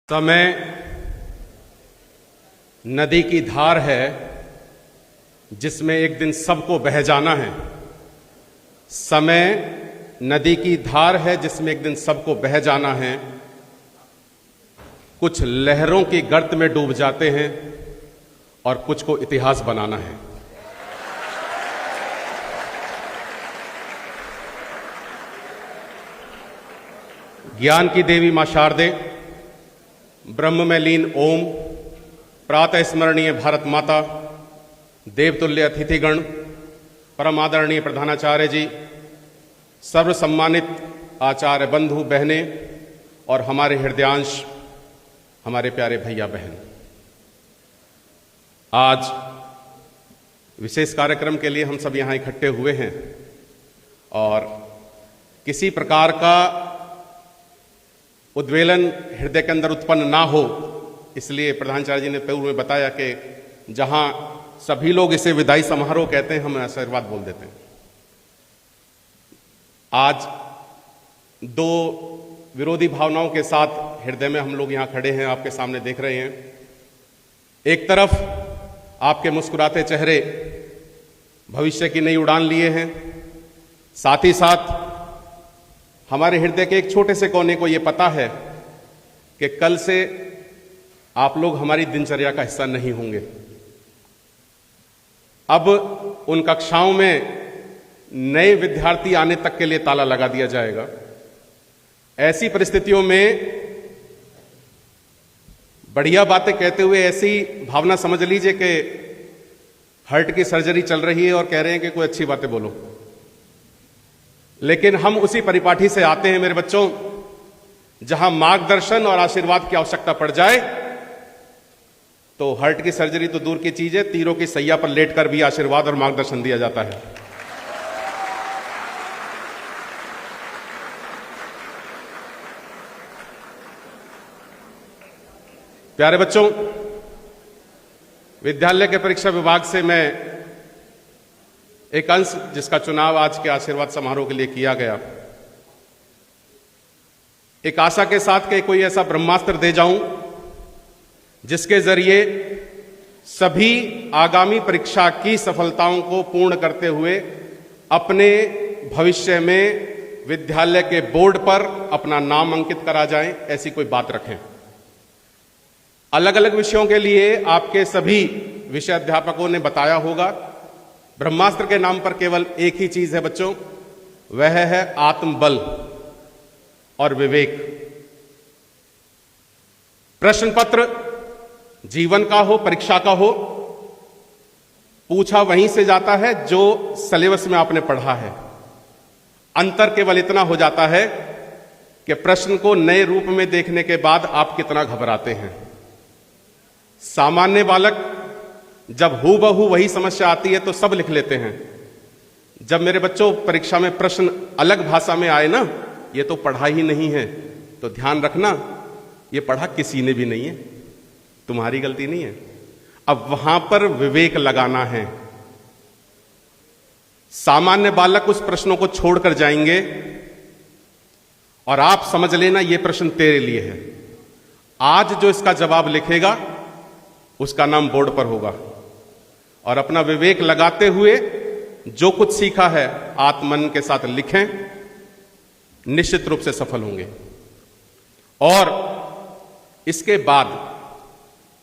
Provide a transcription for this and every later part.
समय नदी की धार है जिसमें एक दिन सबको बह जाना है। समय नदी की धार है जिसमें एक दिन सबको बह जाना है। कुछ लहरों की गर्त में डूब जाते हैं और कुछ को इतिहास बनाना है। ज्ञान की देवी मां शारदे, ब्रह्म में लीन ओम, प्रातः स्मरणीय भारत माता, देवतुल्य अतिथिगण, परम आदरणीय प्रधानाचार्य जी, सर्व सम्मानित आचार्य बंधु बहने और हमारे हृदयांश, हमारे प्यारे भैया बहन, आज विशेष कार्यक्रम के लिए हम सब यहां इकट्ठे हुए हैं और किसी प्रकार का उद्वेलन हृदय के अंदर उत्पन्न ना हो, इसलिए प्रधानाचार्य जी ने पूर्व में बताया कि जहां सभी लोग इसे विदाई समारोह कहते हैं, हम आशीर्वाद बोल देते हैं। आज दो विरोधी भावनाओं के साथ हृदय में हम लोग यहां खड़े हैं, आपके सामने देख रहे हैं। एक तरफ आपके मुस्कुराते चेहरे भविष्य की नई उड़ान लिए हैं, साथ ही साथ हमारे हृदय के एक छोटे से कोने को यह पता है कि कल से आप लोग हमारी दिनचर्या का हिस्सा नहीं होंगे। अब उन कक्षाओं में नए विद्यार्थी आने तक के लिए ताला लगा दिया जाएगा। ऐसी परिस्थितियों में बढ़िया बातें कहते हुए ऐसी भावना समझ लीजिए कि हार्ट की सर्जरी चल रही है और कह रहे हैं कि कोई अच्छी बातें बोलो। लेकिन हम उसी परिपाठी से आते हैं मेरे बच्चों, जहां मार्गदर्शन और आशीर्वाद की आवश्यकता पड़ जाए तो हार्ट की सर्जरी तो दूर की चीज है, तीरों की सैया पर लेटकर भी आशीर्वाद और मार्गदर्शन दिया जाता है। प्यारे बच्चों, विद्यालय के परीक्षा विभाग से मैं एक अंश जिसका चुनाव आज के आशीर्वाद समारोह के लिए किया गया, एक आशा के साथ कि कोई ऐसा ब्रह्मास्त्र दे जाऊं जिसके जरिए सभी आगामी परीक्षा की सफलताओं को पूर्ण करते हुए अपने भविष्य में विद्यालय के बोर्ड पर अपना नाम अंकित करा जाएं, ऐसी कोई बात रखें। अलग अलग विषयों के लिए आपके सभी विषय अध्यापकों ने बताया होगा, ब्रह्मास्त्र के नाम पर केवल एक ही चीज है बच्चों, वह है आत्मबल और विवेक। प्रश्न पत्र जीवन का हो, परीक्षा का हो, पूछा वहीं से जाता है जो सिलेबस में आपने पढ़ा है। अंतर केवल इतना हो जाता है कि प्रश्न को नए रूप में देखने के बाद आप कितना घबराते हैं। सामान्य बालक जब हूबहू वही समस्या आती है तो सब लिख लेते हैं। जब मेरे बच्चों परीक्षा में प्रश्न अलग भाषा में आए ना, ये तो पढ़ा ही नहीं है, तो ध्यान रखना ये पढ़ा किसी ने भी नहीं है, तुम्हारी गलती नहीं है। अब वहां पर विवेक लगाना है। सामान्य बालक उस प्रश्नों को छोड़कर जाएंगे और आप समझ लेना ये प्रश्न तेरे लिए है। आज जो इसका जवाब लिखेगा उसका नाम बोर्ड पर होगा और अपना विवेक लगाते हुए जो कुछ सीखा है आत्मन के साथ लिखें, निश्चित रूप से सफल होंगे। और इसके बाद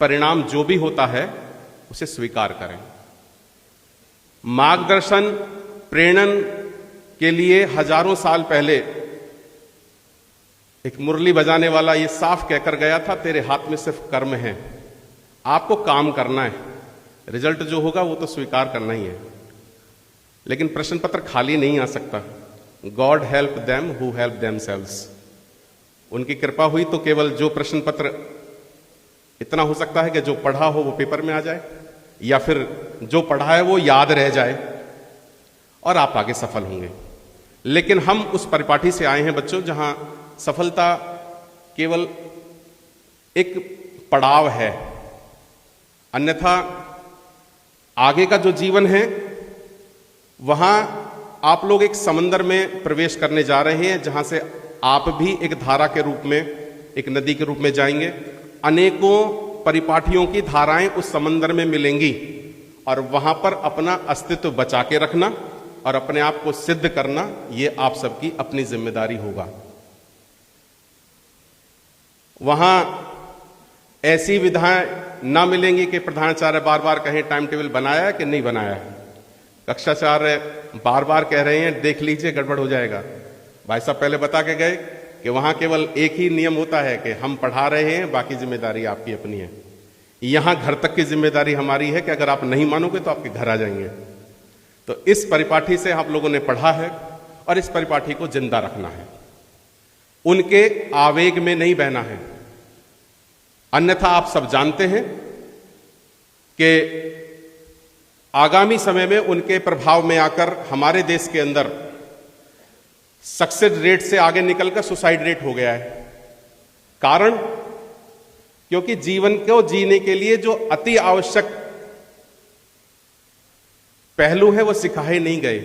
परिणाम जो भी होता है उसे स्वीकार करें। मार्गदर्शन प्रेरणन के लिए हजारों साल पहले एक मुरली बजाने वाला ये साफ कहकर गया था, तेरे हाथ में सिर्फ कर्म है, आपको काम करना है, रिजल्ट जो होगा वो तो स्वीकार करना ही है। लेकिन प्रश्न पत्र खाली नहीं आ सकता। God help them who help themselves. उनकी कृपा हुई तो केवल जो प्रश्न पत्र इतना हो सकता है कि जो पढ़ा हो वो पेपर में आ जाए, या फिर जो पढ़ा है वो याद रह जाए और आप आगे सफल होंगे। लेकिन हम उस परिपाठी से आए हैं बच्चों, जहां सफलता केवल एक पड़ाव है, अन्यथा आगे का जो जीवन है वहां आप लोग एक समंदर में प्रवेश करने जा रहे हैं, जहां से आप भी एक धारा के रूप में एक नदी के रूप में जाएंगे, अनेकों परिपाटियों की धाराएं उस समंदर में मिलेंगी और वहां पर अपना अस्तित्व बचा के रखना और अपने आप को सिद्ध करना, ये आप सबकी अपनी जिम्मेदारी होगा। वहां ऐसी विधाएं ना मिलेंगी कि प्रधानाचार्य बार बार कहें टाइम टेबल बनाया है कि नहीं बनाया है, कक्षाचार्य बार बार कह रहे हैं देख लीजिए गड़बड़ हो जाएगा। भाई साहब पहले बता के गए कि वहां केवल एक ही नियम होता है कि हम पढ़ा रहे हैं, बाकी जिम्मेदारी आपकी अपनी है। यहां घर तक की जिम्मेदारी हमारी है कि अगर आप नहीं मानोगे तो आपके घर आ जाएंगे। तो इस परिपाठी से आप लोगों ने पढ़ा है और इस परिपाठी को जिंदा रखना है, उनके आवेग में नहीं बहना है। अन्यथा आप सब जानते हैं कि आगामी समय में उनके प्रभाव में आकर हमारे देश के अंदर सक्सेस रेट से आगे निकलकर सुसाइड रेट हो गया है। कारण क्योंकि जीवन को जीने के लिए जो अति आवश्यक पहलू है वो सिखाए नहीं गए।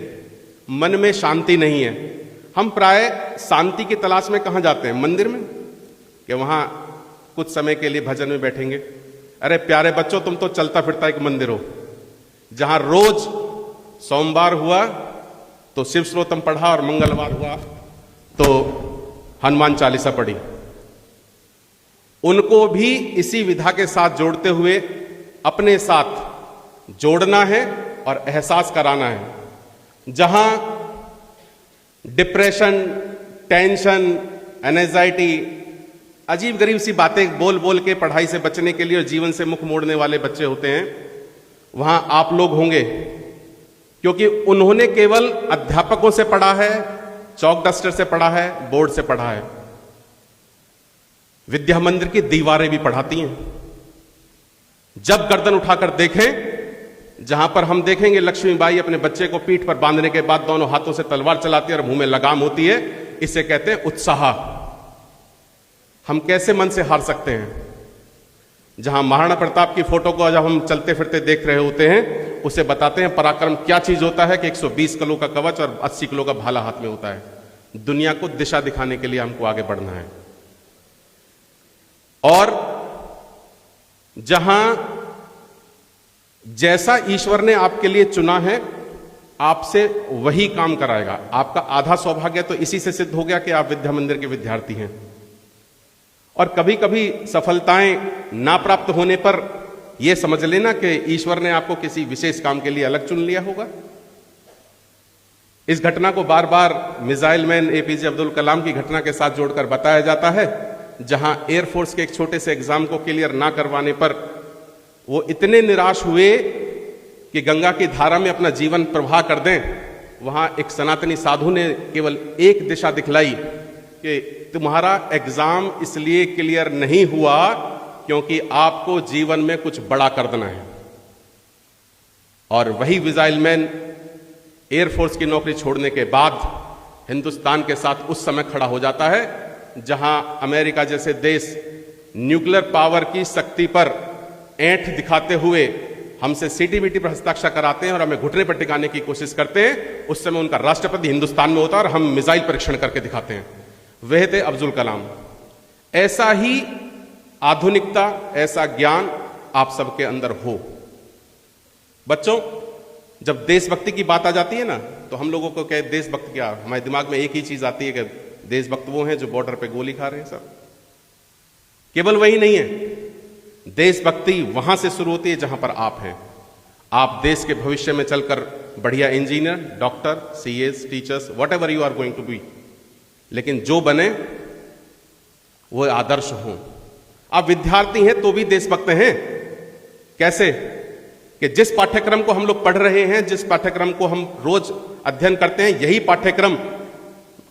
मन में शांति नहीं है। हम प्राय शांति की तलाश में कहां जाते हैं? मंदिर में, कि वहां कुछ समय के लिए भजन में बैठेंगे। अरे प्यारे बच्चों, तुम तो चलता फिरता एक मंदिर हो, जहां रोज सोमवार हुआ तो शिव श्रोतम पढ़ा और मंगलवार हुआ तो हनुमान चालीसा पढ़ी। उनको भी इसी विधा के साथ जोड़ते हुए अपने साथ जोड़ना है और एहसास कराना है। जहां डिप्रेशन, टेंशन, एंजाइटी, अजीब गरीब सी बातें बोल बोल के पढ़ाई से बचने के लिए और जीवन से मुख मोड़ने वाले बच्चे होते हैं, वहां आप लोग होंगे, क्योंकि उन्होंने केवल अध्यापकों से पढ़ा है, चौक डस्टर से पढ़ा है, बोर्ड से पढ़ा है। विद्या मंदिर की दीवारें भी पढ़ाती हैं। जब गर्दन उठाकर देखें, जहां पर हम देखेंगे लक्ष्मीबाई अपने बच्चे को पीठ पर बांधने के बाद दोनों हाथों से तलवार चलाती है और मुंह में लगाम होती है, इसे कहते हैं उत्साह। हम कैसे मन से हार सकते हैं? जहां महाराणा प्रताप की फोटो को जब हम चलते फिरते देख रहे होते हैं, उसे बताते हैं पराक्रम क्या चीज होता है कि 120 किलो का कवच और 80 किलो का भाला हाथ में होता है। दुनिया को दिशा दिखाने के लिए हमको आगे बढ़ना है। और जहां जैसा ईश्वर ने आपके लिए चुना है, आपसे वही काम कराएगा। आपका आधा सौभाग्य तो इसी से सिद्ध हो गया कि आप विद्या मंदिर के विद्यार्थी हैं। और कभी कभी सफलताएं ना प्राप्त होने पर यह समझ लेना कि ईश्वर ने आपको किसी विशेष काम के लिए अलग चुन लिया होगा। इस घटना को बार बार missile man APJ Abdul Kalam की घटना के साथ जोड़कर बताया जाता है, जहां एयरफोर्स के एक छोटे से एग्जाम को क्लियर ना करवाने पर वो इतने निराश हुए कि गंगा की धारा में अपना जीवन प्रवाह कर दें। वहां एक सनातनी साधु ने केवल एक दिशा दिखलाई कि तुम्हारा एग्जाम इसलिए क्लियर नहीं हुआ क्योंकि आपको जीवन में कुछ बड़ा कर देना है। और वही मिसाइल मैन एयरफोर्स की नौकरी छोड़ने के बाद हिंदुस्तान के साथ उस समय खड़ा हो जाता है जहां अमेरिका जैसे देश न्यूक्लियर पावर की शक्ति पर ऐंठ दिखाते हुए हमसे सीटीबीटी पर हस्ताक्षर कराते हैं और हमें घुटने पर टिकाने की कोशिश करते हैं। उस समय उनका राष्ट्रपति हिंदुस्तान में होता है और हम मिसाइल परीक्षण करके दिखाते हैं। वह थे अब्दुल कलाम। ऐसा ही आधुनिकता, ऐसा ज्ञान आप सबके अंदर हो। बच्चों, जब देशभक्ति की बात आ जाती है ना, तो हम लोगों को क्या देशभक्त, क्या हमारे दिमाग में एक ही चीज आती है कि देशभक्त वो हैं जो बॉर्डर पे गोली खा रहे हैं। सब केवल वही नहीं है। देशभक्ति वहां से शुरू होती है जहां पर आप हैं। आप देश के भविष्य में चलकर बढ़िया engineer, doctor, CS, teachers, whatever you are going to be, लेकिन जो बने वो आदर्श हो। आप विद्यार्थी हैं तो भी देशभक्त हैं। कैसे? कि जिस पाठ्यक्रम को हम लोग पढ़ रहे हैं, जिस पाठ्यक्रम को हम रोज अध्ययन करते हैं, यही पाठ्यक्रम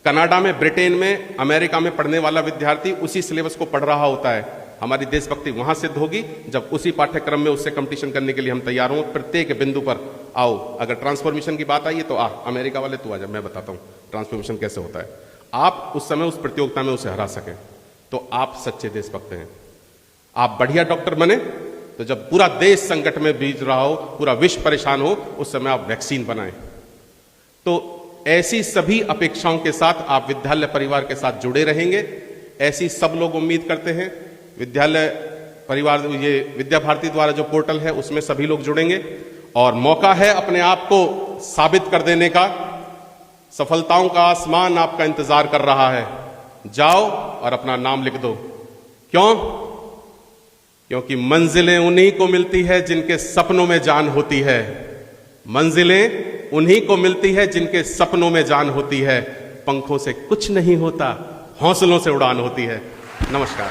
कनाडा में, ब्रिटेन में, अमेरिका में पढ़ने वाला विद्यार्थी उसी सिलेबस को पढ़ रहा होता है। हमारी देशभक्ति वहां सिद्ध होगी जब उसी पाठ्यक्रम में उससे कंपटीशन करने के लिए हम तैयार हों। प्रत्येक बिंदु पर आओ। अगर ट्रांसफॉर्मेशन की बात आई है तो अमेरिका वाले तू आ जा, मैं बताता हूं ट्रांसफॉर्मेशन कैसे होता है। आप उस समय उस प्रतियोगिता में उसे हरा सके तो आप सच्चे देशभक्त हैं। आप बढ़िया डॉक्टर बने तो जब पूरा देश संकट में बीत रहा हो, पूरा विश्व परेशान हो, उस समय आप वैक्सीन बनाएं। तो ऐसी सभी अपेक्षाओं के साथ आप विद्यालय परिवार के साथ जुड़े रहेंगे। ऐसी सब लोग उम्मीद करते हैं। विद्यालय परिवार, ये विद्या भारती द्वारा जो पोर्टल है उसमें सभी लोग जुड़ेंगे और मौका है अपने आप को साबित कर देने का। सफलताओं का आसमान आपका इंतजार कर रहा है। जाओ और अपना नाम लिख दो। क्यों? क्योंकि मंजिलें उन्हीं को मिलती है जिनके सपनों में जान होती है। मंजिलें उन्हीं को मिलती है जिनके सपनों में जान होती है। पंखों से कुछ नहीं होता, हौसलों से उड़ान होती है। नमस्कार।